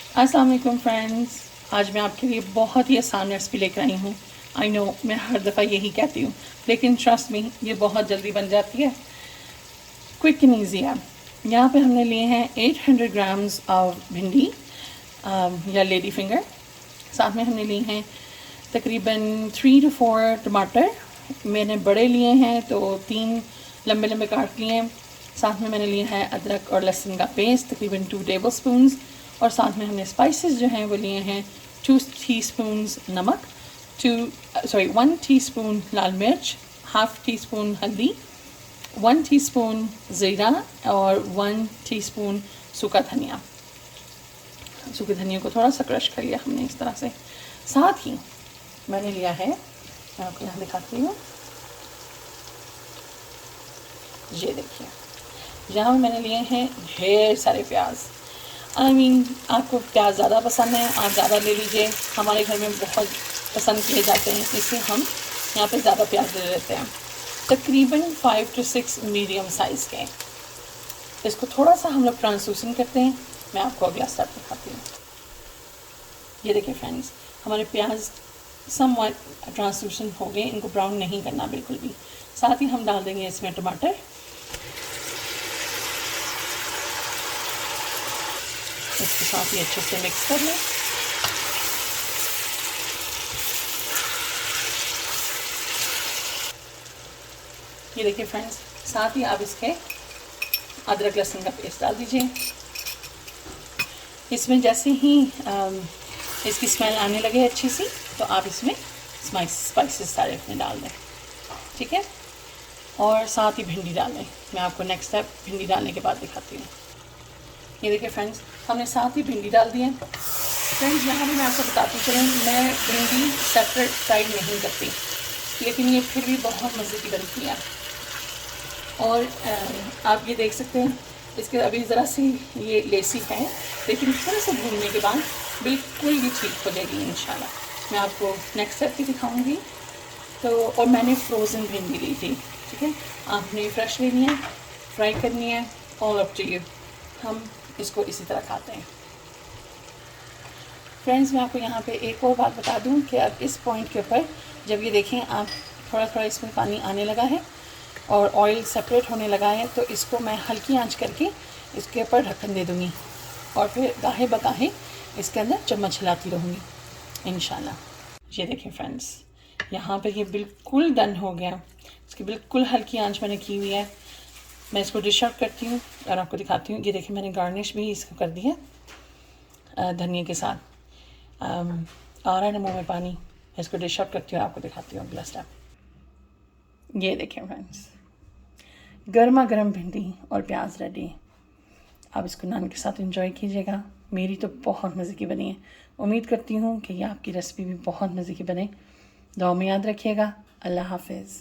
अस्सलाम वालेकुम फ्रेंड्स, आज मैं आपके लिए बहुत ही आसान रेसिपी लेकर आई हूँ। आई नो मैं हर दफ़ा यही कहती हूँ, लेकिन ट्रस्ट मी ये बहुत जल्दी बन जाती है, क्विक एंड ईजी है। यहाँ पे हमने लिए हैं 800 ग्राम्स ऑफ भिंडी या लेडी फिंगर। साथ में हमने लिए हैं तकरीबन 3 to 4 टमाटर। मैंने बड़े लिए हैं तो 3 लंबे लंबे काट लिए हैं। साथ में मैंने लिया है अदरक और लहसुन का पेस्ट तकरीबन 2 टेबलस्पून्स। और साथ में हमने स्पाइसेस जो हैं वो लिए हैं 2 टीस्पून्स नमक, 1 टीस्पून लाल मिर्च, हाफ टी स्पून हल्दी, 1 टीस्पून ज़ीरा और 1 टीस्पून सूखा धनिया। सूखे धनिया को थोड़ा सा क्रश कर लिया हमने इस तरह से। साथ ही मैंने लिया है, मैं आपको यहाँ दिखाती हूँ, ये देखिए, यहाँ मैंने लिए हैं ढेर सारे प्याज। आपको प्याज ज़्यादा पसंद है, आप ज़्यादा ले लीजिए। हमारे घर में बहुत पसंद किए जाते हैं, इसलिए हम यहाँ पे ज़्यादा प्याज ले लेते हैं। तकरीबन 5 to 6 मीडियम साइज़ के। इसको थोड़ा सा हम लोग ट्रांसलूसेंट करते हैं। मैं आपको अगला स्टेप दिखाती हूँ। ये देखिए फ्रेंड्स, हमारे प्याज समवट ट्रांसलूसेंट हो गए, इनको ब्राउन नहीं करना बिल्कुल भी। साथ ही हम डाल देंगे इसमें टमाटर। इसके साथ ही अच्छे से मिक्स कर लें। ये देखिए फ्रेंड्स, साथ ही आप इसके अदरक लहसुन का पेस्ट डाल दीजिए। इसमें जैसे ही इसकी स्मेल आने लगे अच्छी सी, तो आप इसमें स्पाइसेस सारे अपने डाल दें, ठीक है। और साथ ही भिंडी डाल दें। मैं आपको नेक्स्ट स्टेप भिंडी डालने के बाद दिखाती हूँ। ये देखिए फ्रेंड्स, हमने साथ ही भिंडी डाल दी है। फ्रेंड्स, यहाँ भी मैं आपको बताती चलूँ, मैं भिंडी सेपरेट फ्राइड नहीं करती, लेकिन ये फिर भी बहुत मज़े की बनती है। और आप ये देख सकते हैं, इसके अभी ज़रा सी ये लेसी है, लेकिन थोड़ा सा भूनने के बाद बिल्कुल ये ठीक हो जाएगी इंशाल्लाह। मैं आपको नेक्स्ट स्टेप भी दिखाऊंगी। तो और मैंने फ्रोज़न भिंडी ली थी, ठीक है। आपने फ्रेश लेनी है, फ्राई करनी है, ऑल अप टू यू। हम इसको इसी तरह खाते हैं। फ्रेंड्स, मैं आपको यहाँ पे एक और बात बता दूँ कि अब इस पॉइंट के ऊपर जब ये देखें आप थोड़ा थोड़ा इसमें पानी आने लगा है और ऑयल सेपरेट होने लगा है, तो इसको मैं हल्की आंच करके इसके ऊपर ढक्कन दे दूँगी और फिर गाहे बगाहे इसके अंदर चम्मच हिलाती रहूँगी इंशाल्लाह। ये देखें फ्रेंड्स, यहाँ पे ये बिल्कुल डन हो गया। इसकी बिल्कुल हल्की आंच मैंने की हुई है। मैं इसको डिश आउट करती हूँ और आपको दिखाती हूँ। ये देखिए, मैंने गार्निश भी इसको कर दी है धनिया के साथ। आ रहा है ना मुँह में पानी। इसको डिश आउट करती हूँ और आपको दिखाती हूँ अगला स्टेप। ये देखें फ्रेंड्स, गर्मा गर्म भिंडी और प्याज रेडी। आप इसको नान के साथ एंजॉय कीजिएगा। मेरी तो बहुत मज़े की बनी है। उम्मीद करती हूँ कि ये आपकी रेसिपी भी बहुत मज़े की बने। दुआ में याद रखिएगा। अल्लाह हाफिज़।